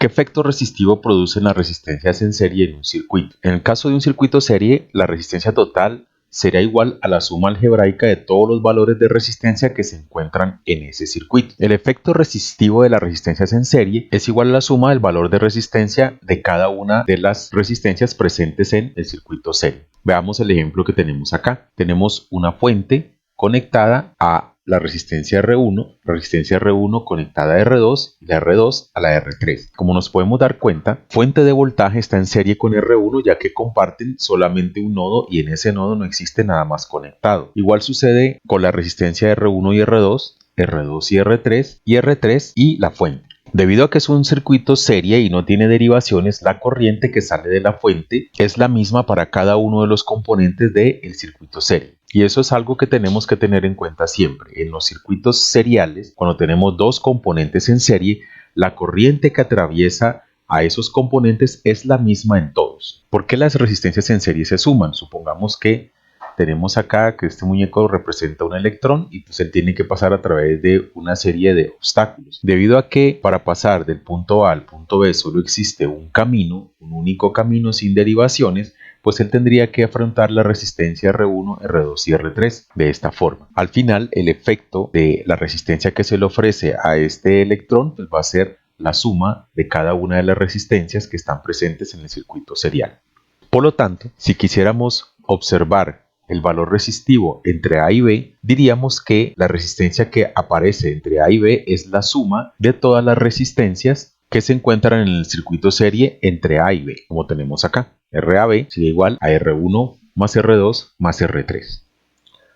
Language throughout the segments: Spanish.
¿Qué efecto resistivo producen las resistencias en serie en un circuito? En el caso de un circuito serie, la resistencia total será igual a la suma algebraica de todos los valores de resistencia que se encuentran en ese circuito. El efecto resistivo de las resistencias en serie es igual a la suma del valor de resistencia de cada una de las resistencias presentes en el circuito serie. Veamos el ejemplo que tenemos acá. Tenemos una fuente conectada a la resistencia R1 conectada a R2 y la R2 a la R3. Como nos podemos dar cuenta, fuente de voltaje está en serie con R1 ya que comparten solamente un nodo y en ese nodo no existe nada más conectado. Igual sucede con la resistencia R1 y R2 y R3 y la fuente. Debido a que es un circuito serie y no tiene derivaciones, la corriente que sale de la fuente es la misma para cada uno de los componentes del circuito serie. Y eso es algo que tenemos que tener en cuenta siempre. En los circuitos seriales, cuando tenemos dos componentes en serie, la corriente que atraviesa a esos componentes es la misma en todos. ¿Por qué las resistencias en serie se suman? Supongamos que tenemos acá que este muñeco representa un electrón y pues él tiene que pasar a través de una serie de obstáculos. Debido a que para pasar del punto A al punto B solo existe un camino, un único camino sin derivaciones, pues él tendría que afrontar la resistencia R1, R2 y R3 de esta forma. Al final, el efecto de la resistencia que se le ofrece a este electrón pues va a ser la suma de cada una de las resistencias que están presentes en el circuito serial. Por lo tanto, si quisiéramos observar el valor resistivo entre A y B, diríamos que la resistencia que aparece entre A y B es la suma de todas las resistencias que se encuentran en el circuito serie entre A y B, como tenemos acá. RAB sería igual a R1 más R2 más R3.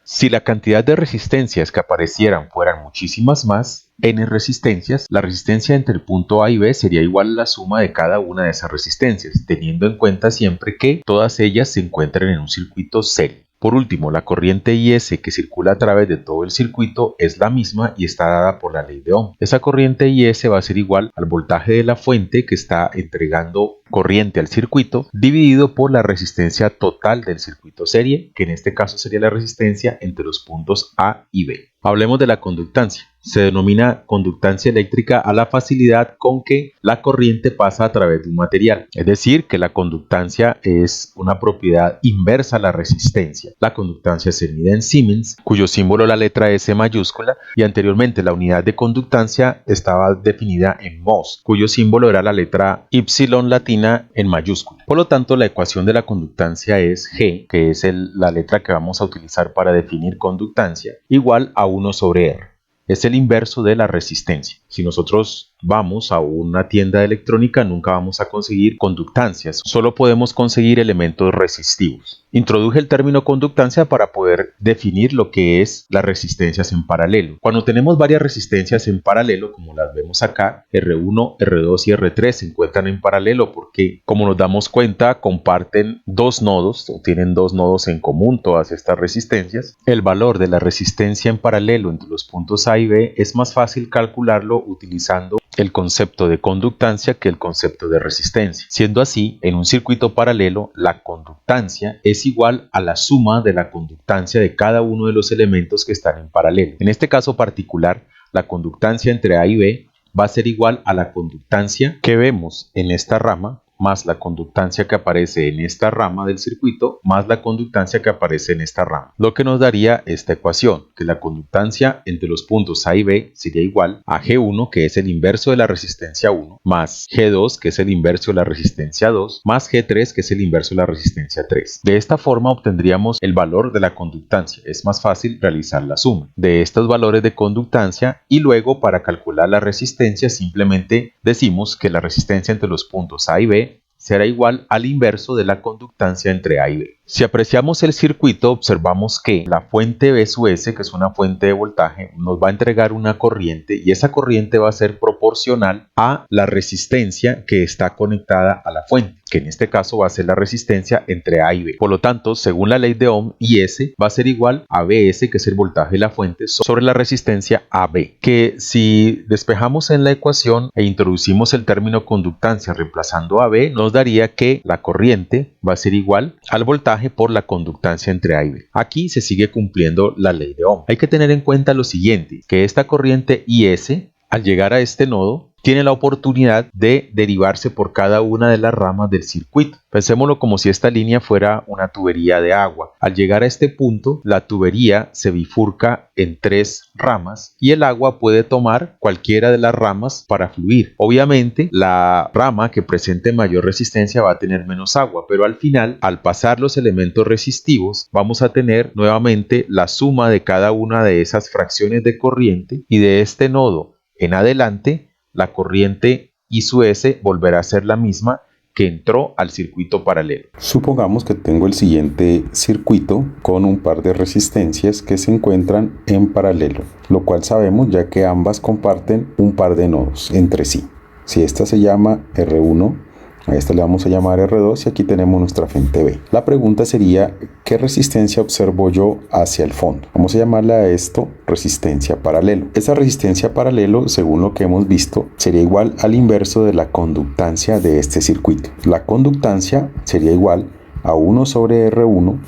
Si la cantidad de resistencias que aparecieran fueran muchísimas más, N resistencias, la resistencia entre el punto A y B sería igual a la suma de cada una de esas resistencias, teniendo en cuenta siempre que todas ellas se encuentran en un circuito serie. Por último, la corriente IS que circula a través de todo el circuito es la misma y está dada por la ley de Ohm. Esa corriente IS va a ser igual al voltaje de la fuente que está entregando corriente al circuito dividido por la resistencia total del circuito serie, que en este caso sería la resistencia entre los puntos A y B. Hablemos de la conductancia. Se denomina conductancia eléctrica a la facilidad con que la corriente pasa a través de un material. Es decir, que la conductancia es una propiedad inversa a la resistencia. La conductancia se mide en Siemens, cuyo símbolo es la letra S mayúscula, y anteriormente la unidad de conductancia estaba definida en mho, cuyo símbolo era la letra Y latina en mayúscula. Por lo tanto, la ecuación de la conductancia es G, que es la letra que vamos a utilizar para definir conductancia, igual a 1 sobre R. Es el inverso de la resistencia. Si nosotros vamos a una tienda de electrónica, nunca vamos a conseguir conductancias, solo podemos conseguir elementos resistivos. Introduje el término conductancia para poder definir lo que es las resistencias en paralelo. Cuando tenemos varias resistencias en paralelo, como las vemos acá, R1, R2 y R3 se encuentran en paralelo porque, como nos damos cuenta, comparten dos nodos o tienen dos nodos en común todas estas resistencias. El valor de la resistencia en paralelo entre los puntos A y B es más fácil calcularlo utilizando el concepto de conductancia que el concepto de resistencia. Siendo así, en un circuito paralelo, la conductancia es igual a la suma de la conductancia de cada uno de los elementos que están en paralelo. En este caso particular, la conductancia entre A y B va a ser igual a la conductancia que vemos en esta rama más la conductancia que aparece en esta rama del circuito más la conductancia que aparece en esta rama, lo que nos daría esta ecuación, que la conductancia entre los puntos A y B sería igual a G1, que es el inverso de la resistencia 1, más G2, que es el inverso de la resistencia 2, más G3, que es el inverso de la resistencia 3. De esta forma obtendríamos el valor de la conductancia. Es más fácil realizar la suma de estos valores de conductancia y luego para calcular la resistencia simplemente decimos que la resistencia entre los puntos A y B será igual al inverso de la conductancia entre A y B. Si apreciamos el circuito, observamos que la fuente B sub S, que es una fuente de voltaje, nos va a entregar una corriente y esa corriente va a ser proporcional a la resistencia que está conectada a la fuente, que en este caso va a ser la resistencia entre A y B. Por lo tanto, según la ley de Ohm, IS va a ser igual a BS, que es el voltaje de la fuente, sobre la resistencia AB, que si despejamos en la ecuación e introducimos el término conductancia reemplazando AB, nos daría que la corriente va a ser igual al voltaje por la conductancia entre A y B. Aquí se sigue cumpliendo la ley de Ohm. Hay que tener en cuenta lo siguiente, que esta corriente IS, al llegar a este nodo, tiene la oportunidad de derivarse por cada una de las ramas del circuito. Pensémoslo como si esta línea fuera una tubería de agua. Al llegar a este punto, la tubería se bifurca en 3 ramas y el agua puede tomar cualquiera de las ramas para fluir. Obviamente, la rama que presente mayor resistencia va a tener menos agua, pero al final, al pasar los elementos resistivos, vamos a tener nuevamente la suma de cada una de esas fracciones de corriente, y de este nodo en adelante, la corriente I sub S volverá a ser la misma que entró al circuito paralelo. Supongamos que tengo el siguiente circuito con un par de resistencias que se encuentran en paralelo, lo cual sabemos ya que ambas comparten un par de nodos entre sí. Si esta se llama R1, a esta le vamos a llamar R2 y aquí tenemos nuestra fuente B. La pregunta sería, ¿qué resistencia observo yo hacia el fondo? Vamos a llamarle a esto resistencia paralelo. Esa resistencia paralelo, según lo que hemos visto, sería igual al inverso de la conductancia de este circuito. La conductancia sería igual a 1 sobre R1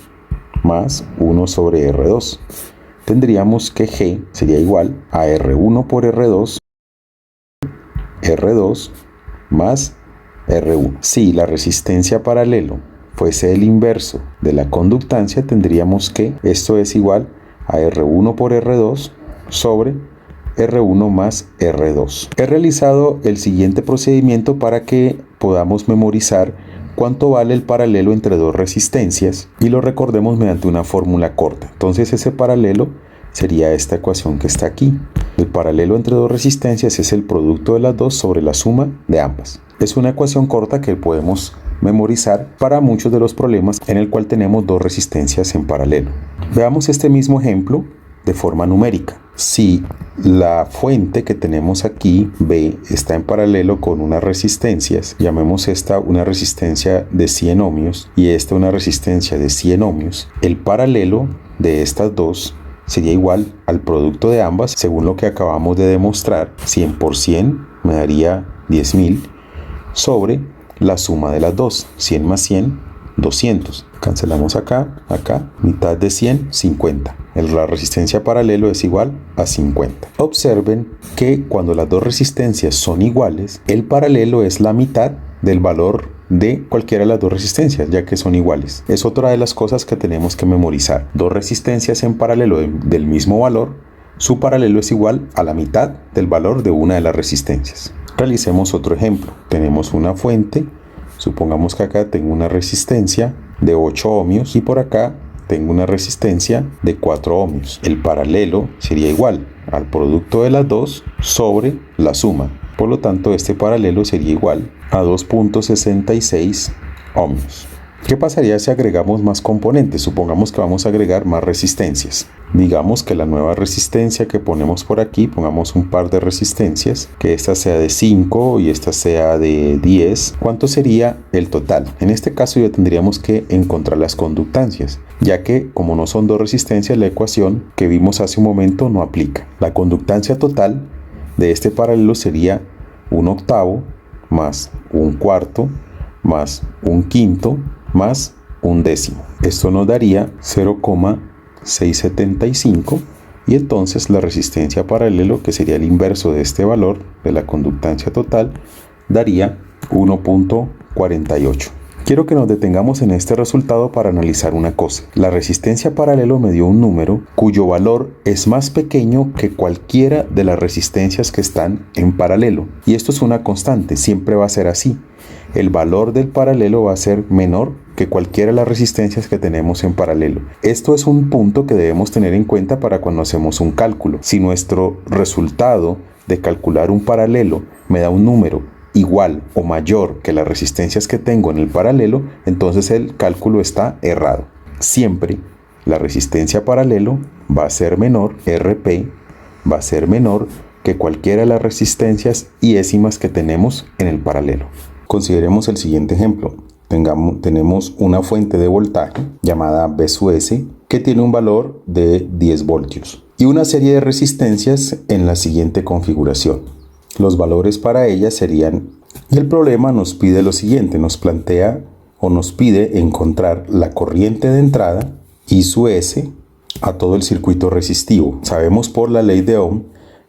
más 1 sobre R2. Tendríamos que G sería igual a R1 por R2 más R1. Si la resistencia paralelo fuese el inverso de la conductancia, tendríamos que esto es igual a R1 por R2 sobre R1 más R2. He realizado el siguiente procedimiento para que podamos memorizar cuánto vale el paralelo entre dos resistencias y lo recordemos mediante una fórmula corta. Entonces ese paralelo sería esta ecuación que está aquí. El paralelo entre dos resistencias es el producto de las dos sobre la suma de ambas. Es una ecuación corta que podemos memorizar para muchos de los problemas en el cual tenemos dos resistencias en paralelo. Veamos este mismo ejemplo de forma numérica. Si la fuente que tenemos aquí, B, está en paralelo con unas resistencias, llamemos esta una resistencia de 100 ohmios y esta una resistencia de 100 ohmios, el paralelo de estas dos sería igual al producto de ambas, según lo que acabamos de demostrar. 100 por 100 me daría 10.000 sobre la suma de las dos. 100 más 100, 200. Cancelamos acá, mitad de 100, 50. La resistencia paralelo es igual a 50. Observen que cuando las dos resistencias son iguales, el paralelo es la mitad del valor de cualquiera de las dos resistencias, ya que son iguales. Es otra de las cosas que tenemos que memorizar. Dos resistencias en paralelo del mismo valor, su paralelo es igual a la mitad del valor de una de las resistencias. Realicemos otro ejemplo. Tenemos una fuente, supongamos que acá tengo una resistencia de 8 ohmios y por acá tengo una resistencia de 4 ohmios. El paralelo sería igual al producto de las dos sobre la suma. Por lo tanto, este paralelo sería igual a 2.66 ohmios. ¿Qué pasaría si agregamos más componentes? Supongamos que vamos a agregar más resistencias. Digamos que la nueva resistencia que ponemos por aquí, pongamos un par de resistencias, que esta sea de 5 y esta sea de 10. ¿Cuánto sería el total? En este caso ya tendríamos que encontrar las conductancias, ya que como no son dos resistencias, la ecuación que vimos hace un momento no aplica. La conductancia total de este paralelo sería 1/8 más 1/4 más 1/5 más 1/10. Esto nos daría 0,675 y entonces la resistencia paralelo, que sería el inverso de este valor de la conductancia total, daría 1.48. Quiero que nos detengamos en este resultado para analizar una cosa. La resistencia paralelo me dio un número cuyo valor es más pequeño que cualquiera de las resistencias que están en paralelo. Y esto es una constante, siempre va a ser así. El valor del paralelo va a ser menor que cualquiera de las resistencias que tenemos en paralelo. Esto es un punto que debemos tener en cuenta para cuando hacemos un cálculo. Si nuestro resultado de calcular un paralelo me da un número igual o mayor que las resistencias que tengo en el paralelo, entonces el cálculo está errado. Siempre la resistencia paralelo va a ser menor, RP va a ser menor que cualquiera de las resistencias y décimas que tenemos en el paralelo. Consideremos el siguiente ejemplo. Tenemos una fuente de voltaje llamada B sub S que tiene un valor de 10 voltios y una serie de resistencias en la siguiente configuración. Los valores para ellas serían, y el problema nos pide lo siguiente, nos plantea o nos pide encontrar la corriente de entrada I sub S a todo el circuito resistivo. Sabemos por la ley de Ohm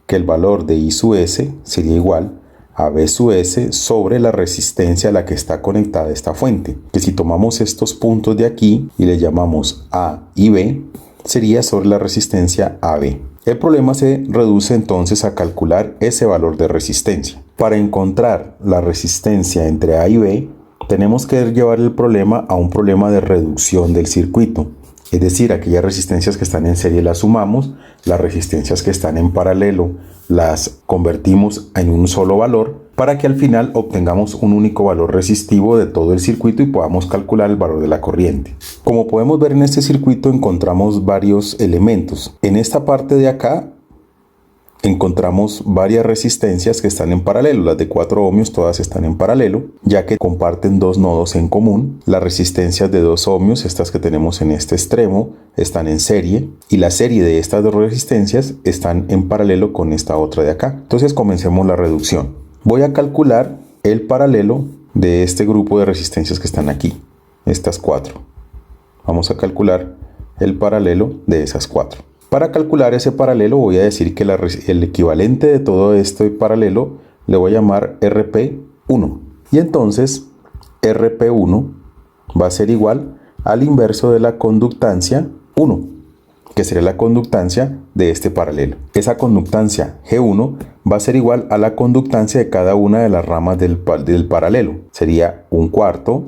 que el valor de I sub S sería igual a B sub S sobre la resistencia a la que está conectada esta fuente. Que si tomamos estos puntos de aquí y le llamamos A y B, sería sobre la resistencia AB. El problema se reduce entonces a calcular ese valor de resistencia. Para encontrar la resistencia entre A y B, tenemos que llevar el problema a un problema de reducción del circuito. Es decir, aquellas resistencias que están en serie las sumamos, las resistencias que están en paralelo las convertimos en un solo valor para que al final obtengamos un único valor resistivo de todo el circuito y podamos calcular el valor de la corriente. Como podemos ver en este circuito encontramos varios elementos. En esta parte de acá encontramos varias resistencias que están en paralelo. Las de 4 ohmios todas están en paralelo, ya que comparten dos nodos en común. Las resistencias de 2 ohmios, estas que tenemos en este extremo, están en serie, y la serie de estas dos resistencias están en paralelo con esta otra de acá. Entonces comencemos la reducción. Voy a calcular el paralelo de este grupo de resistencias que están aquí, estas 4. Vamos a calcular el paralelo de esas 4. Para calcular ese paralelo voy a decir que el equivalente de todo este paralelo le voy a llamar RP1. Y entonces RP1 va a ser igual al inverso de la conductancia 1, que sería la conductancia de este paralelo. Esa conductancia G1 va a ser igual a la conductancia de cada una de las ramas del paralelo. Sería 1/4,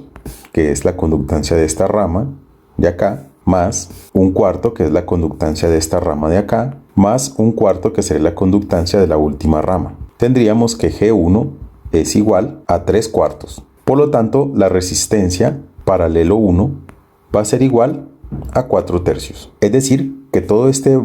que es la conductancia de esta rama de acá, más 1/4, que es la conductancia de esta rama de acá, más 1/4, que sería la conductancia de la última rama. Tendríamos que G1 es igual a 3/4. Por lo tanto, la resistencia paralelo 1 va a ser igual a 4/3. Es decir, que todo este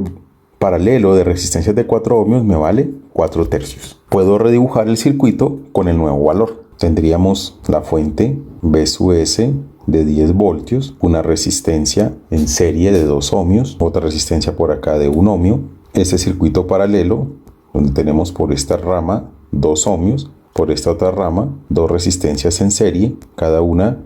paralelo de resistencias de 4 ohmios me vale 4/3. Puedo redibujar el circuito con el nuevo valor. Tendríamos la fuente B sub S de 10 voltios, una resistencia en serie de 2 ohmios, otra resistencia por acá de 1 ohmio, ese circuito paralelo donde tenemos por esta rama 2 ohmios, por esta otra rama 2 resistencias en serie, cada una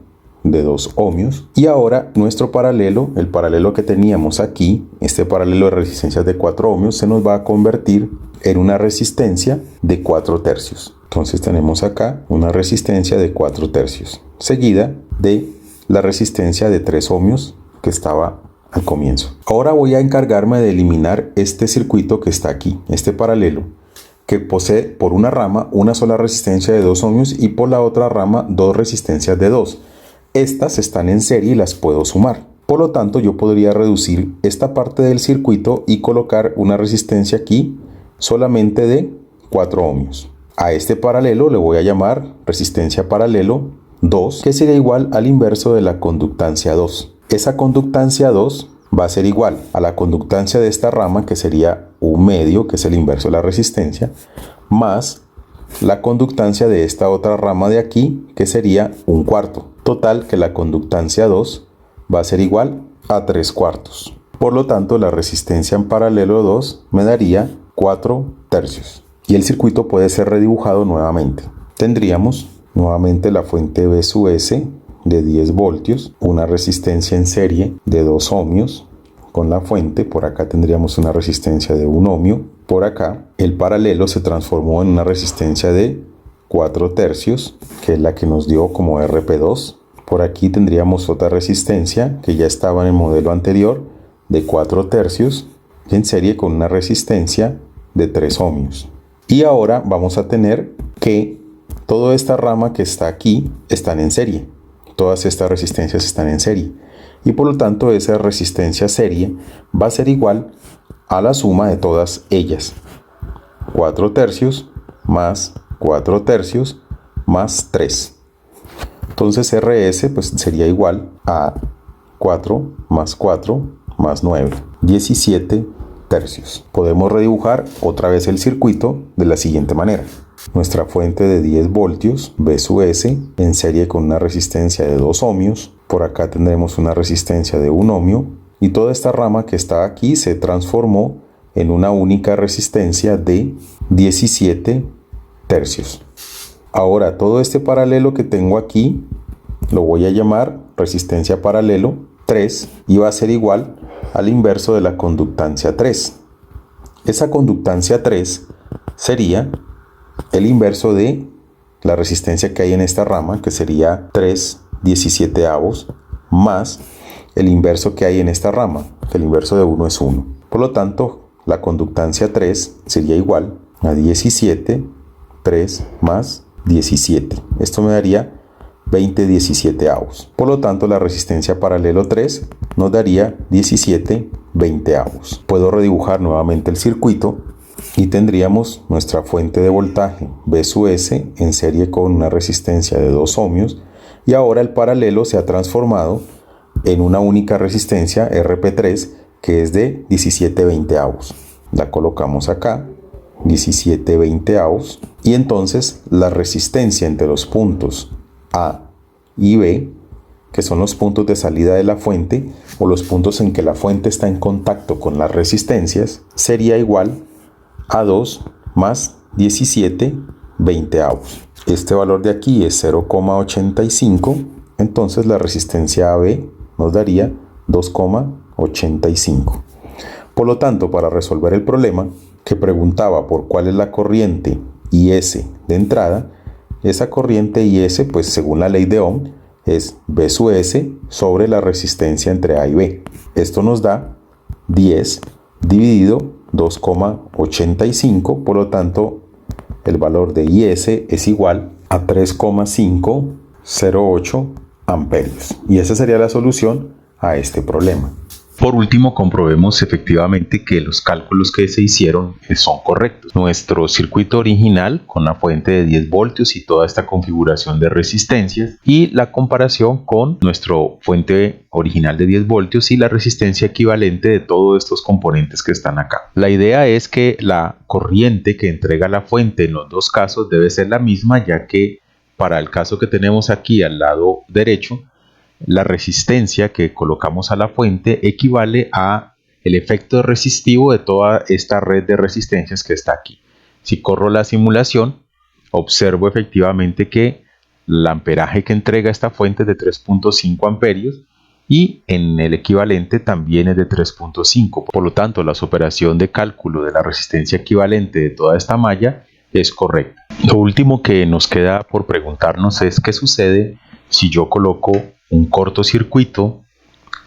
de 2 ohmios. Y ahora nuestro paralelo, el paralelo que teníamos aquí, este paralelo de resistencias de 4 ohmios, se nos va a convertir en una resistencia de 4/3. Entonces tenemos acá una resistencia de 4/3, seguida de la resistencia de 3 ohmios que estaba al comienzo. Ahora voy a encargarme de eliminar este circuito que está aquí, este paralelo, que posee por una rama una sola resistencia de 2 ohmios y por la otra rama 2 resistencias de 2. Estas están en serie y las puedo sumar. Por lo tanto, yo podría reducir esta parte del circuito y colocar una resistencia aquí solamente de 4 ohmios. A este paralelo le voy a llamar resistencia paralelo 2, que sería igual al inverso de la conductancia 2. Esa conductancia 2 va a ser igual a la conductancia de esta rama, que sería 1/2, que es el inverso de la resistencia, más la conductancia de esta otra rama de aquí, que sería 1/4. Total, que la conductancia 2 va a ser igual a 3/4. Por lo tanto, la resistencia en paralelo 2 me daría 4/3. Y el circuito puede ser redibujado nuevamente. Tendríamos nuevamente la fuente B sub S de 10 voltios, una resistencia en serie de 2 ohmios con la fuente. Por acá tendríamos una resistencia de 1 ohmio. Por acá el paralelo se transformó en una resistencia de 4/3, que es la que nos dio como RP2. Por aquí tendríamos otra resistencia que ya estaba en el modelo anterior de 4/3 en serie con una resistencia de 3 ohmios. Y ahora vamos a tener que toda esta rama que está aquí están en serie. Todas estas resistencias están en serie. Y por lo tanto esa resistencia serie va a ser igual a la suma de todas ellas. 4/3 más 4/3 más 3. Entonces RS pues sería igual a 4 más 4 más 9. 17/3. Podemos redibujar otra vez el circuito de la siguiente manera. Nuestra fuente de 10 voltios B sub S en serie con una resistencia de 2 ohmios. Por acá tendremos una resistencia de 1 ohmio. Y toda esta rama que está aquí se transformó en una única resistencia de 17/3. Ahora todo este paralelo que tengo aquí lo voy a llamar resistencia paralelo 3 y va a ser igual al inverso de la conductancia 3. Esa conductancia 3 sería el inverso de la resistencia que hay en esta rama, que sería 3/17, más el inverso que hay en esta rama, que el inverso de 1 es 1. Por lo tanto, la conductancia 3 sería igual a 17, 3 más 17. Esto me daría 20/17. Por lo tanto, la resistencia paralelo 3 nos daría 17/20. Puedo redibujar nuevamente el circuito y tendríamos nuestra fuente de voltaje V sub S en serie con una resistencia de 2 ohmios, y ahora el paralelo se ha transformado en una única resistencia RP3 que es de 17/20. La colocamos acá, 17/20, y entonces la resistencia entre los puntos A y B, que son los puntos de salida de la fuente o los puntos en que la fuente está en contacto con las resistencias, sería igual a 2 más 17/20. Este valor de aquí es 0,85, entonces la resistencia AB nos daría 2,85. Por lo tanto, para resolver el problema que preguntaba por cuál es la corriente IS de entrada, esa corriente IS, pues según la ley de Ohm, es V sub S sobre la resistencia entre A y B. Esto nos da 10 dividido 2,85, por lo tanto el valor de IS es igual a 3,508 amperios. Y esa sería la solución a este problema. Por último, comprobemos efectivamente que los cálculos que se hicieron son correctos. Nuestro circuito original con la fuente de 10 voltios y toda esta configuración de resistencias, y la comparación con nuestro fuente original de 10 voltios y la resistencia equivalente de todos estos componentes que están acá. La idea es que la corriente que entrega la fuente en los dos casos debe ser la misma, ya que para el caso que tenemos aquí al lado derecho, la resistencia que colocamos a la fuente equivale a el efecto resistivo de toda esta red de resistencias que está aquí. Si corro la simulación, observo efectivamente que el amperaje que entrega esta fuente es de 3.5 amperios y en el equivalente también es de 3.5. Por lo tanto, la operación de cálculo de la resistencia equivalente de toda esta malla es correcta. Lo último que nos queda por preguntarnos es qué sucede si yo coloco un cortocircuito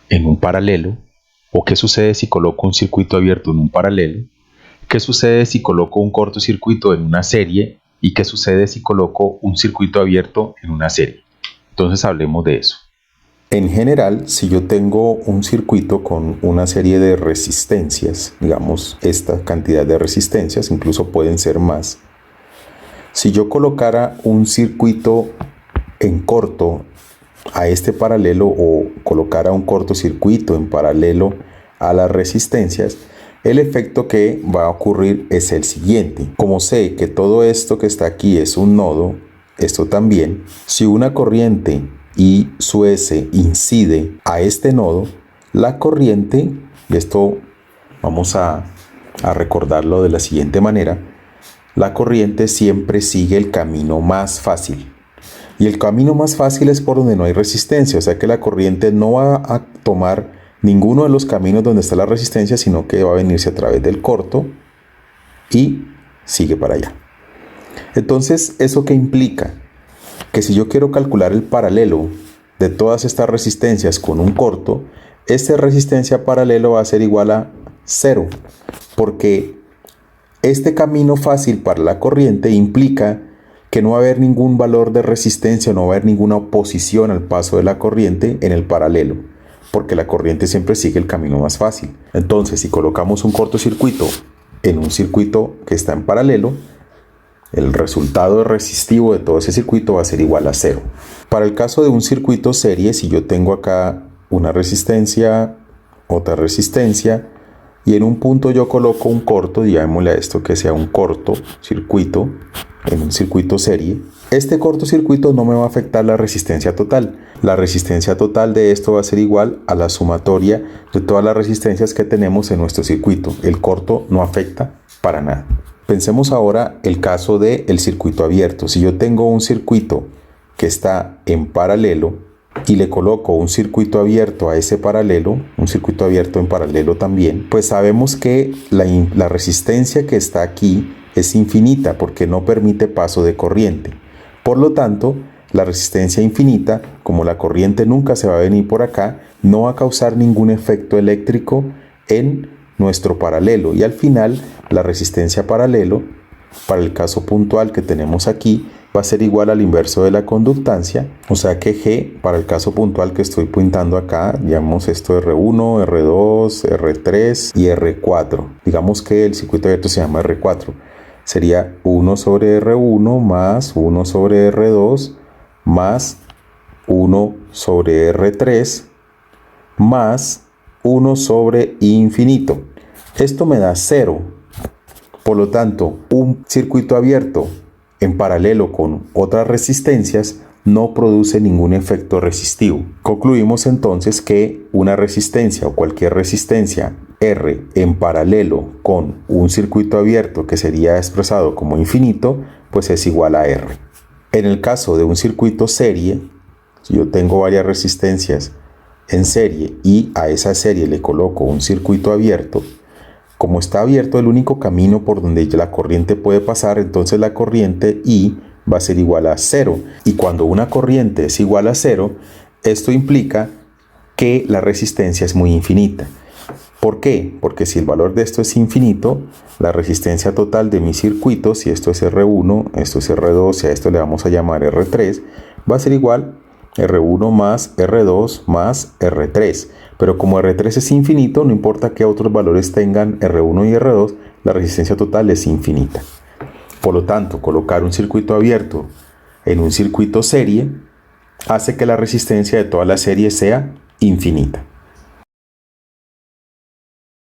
en un paralelo, o qué sucede si coloco un circuito abierto en un paralelo, qué sucede si coloco un cortocircuito en una serie y qué sucede si coloco un circuito abierto en una serie. Entonces hablemos de eso. En general, si yo tengo un circuito con una serie de resistencias, digamos esta cantidad de resistencias, incluso pueden ser más, si yo colocara un circuito en corto a este paralelo o colocara un cortocircuito en paralelo a las resistencias, el efecto que va a ocurrir es el siguiente. Como sé que todo esto que está aquí es un nodo, esto también, si una corriente I sub S incide a este nodo, la corriente, y esto vamos a recordarlo de la siguiente manera, la corriente siempre sigue el camino más fácil. Y el camino más fácil es por donde no hay resistencia, o sea que la corriente no va a tomar ninguno de los caminos donde está la resistencia, sino que va a venirse a través del corto y sigue para allá. Entonces, ¿eso qué implica? Que si yo quiero calcular el paralelo de todas estas resistencias con un corto, esta resistencia paralelo va a ser igual a 0, porque este camino fácil para la corriente implica que no va a haber ningún valor de resistencia, no va a haber ninguna oposición al paso de la corriente en el paralelo, porque la corriente siempre sigue el camino más fácil. Entonces, si colocamos un cortocircuito en un circuito que está en paralelo, el resultado resistivo de todo ese circuito va a ser igual a 0. Para el caso de un circuito serie, si yo tengo acá una resistencia, otra resistencia, y en un punto yo coloco un corto, digámosle a esto que sea un cortocircuito en un circuito serie, este cortocircuito no me va a afectar la resistencia total. La resistencia total de esto va a ser igual a la sumatoria de todas las resistencias que tenemos en nuestro circuito. El corto no afecta para nada. Pensemos ahora el caso del circuito abierto. Si yo tengo un circuito que está en paralelo y le coloco un circuito abierto a ese paralelo, un circuito abierto en paralelo también, pues sabemos que la resistencia que está aquí es infinita porque no permite paso de corriente. Por lo tanto, la resistencia infinita, como la corriente nunca se va a venir por acá, no va a causar ningún efecto eléctrico en nuestro paralelo. Y al final, la resistencia paralelo, para el caso puntual que tenemos aquí, va a ser igual al inverso de la conductancia. O sea que G, para el caso puntual que estoy pintando acá, llamamos esto R1, R2, R3 y R4. Digamos que el circuito abierto se llama R4. Sería 1 sobre R1 más 1 sobre R2 más 1 sobre R3 más 1 sobre infinito. Esto me da 0. Por lo tanto, un circuito abierto en paralelo con otras resistencias no produce ningún efecto resistivo. Concluimos entonces que una resistencia o cualquier resistencia R en paralelo con un circuito abierto que sería expresado como infinito, pues es igual a R. En el caso de un circuito serie, si yo tengo varias resistencias en serie y a esa serie le coloco un circuito abierto, como está abierto el único camino por donde la corriente puede pasar, entonces la corriente I va a ser igual a 0. Y cuando una corriente es igual a 0, esto implica que la resistencia es muy infinita. ¿Por qué? Porque si el valor de esto es infinito, la resistencia total de mi circuito, si esto es R1, esto es R2 y a esto le vamos a llamar R3, va a ser igual R1 más R2 más R3. Pero como R3 es infinito, no importa qué otros valores tengan R1 y R2, la resistencia total es infinita. Por lo tanto, colocar un circuito abierto en un circuito serie hace que la resistencia de toda la serie sea infinita.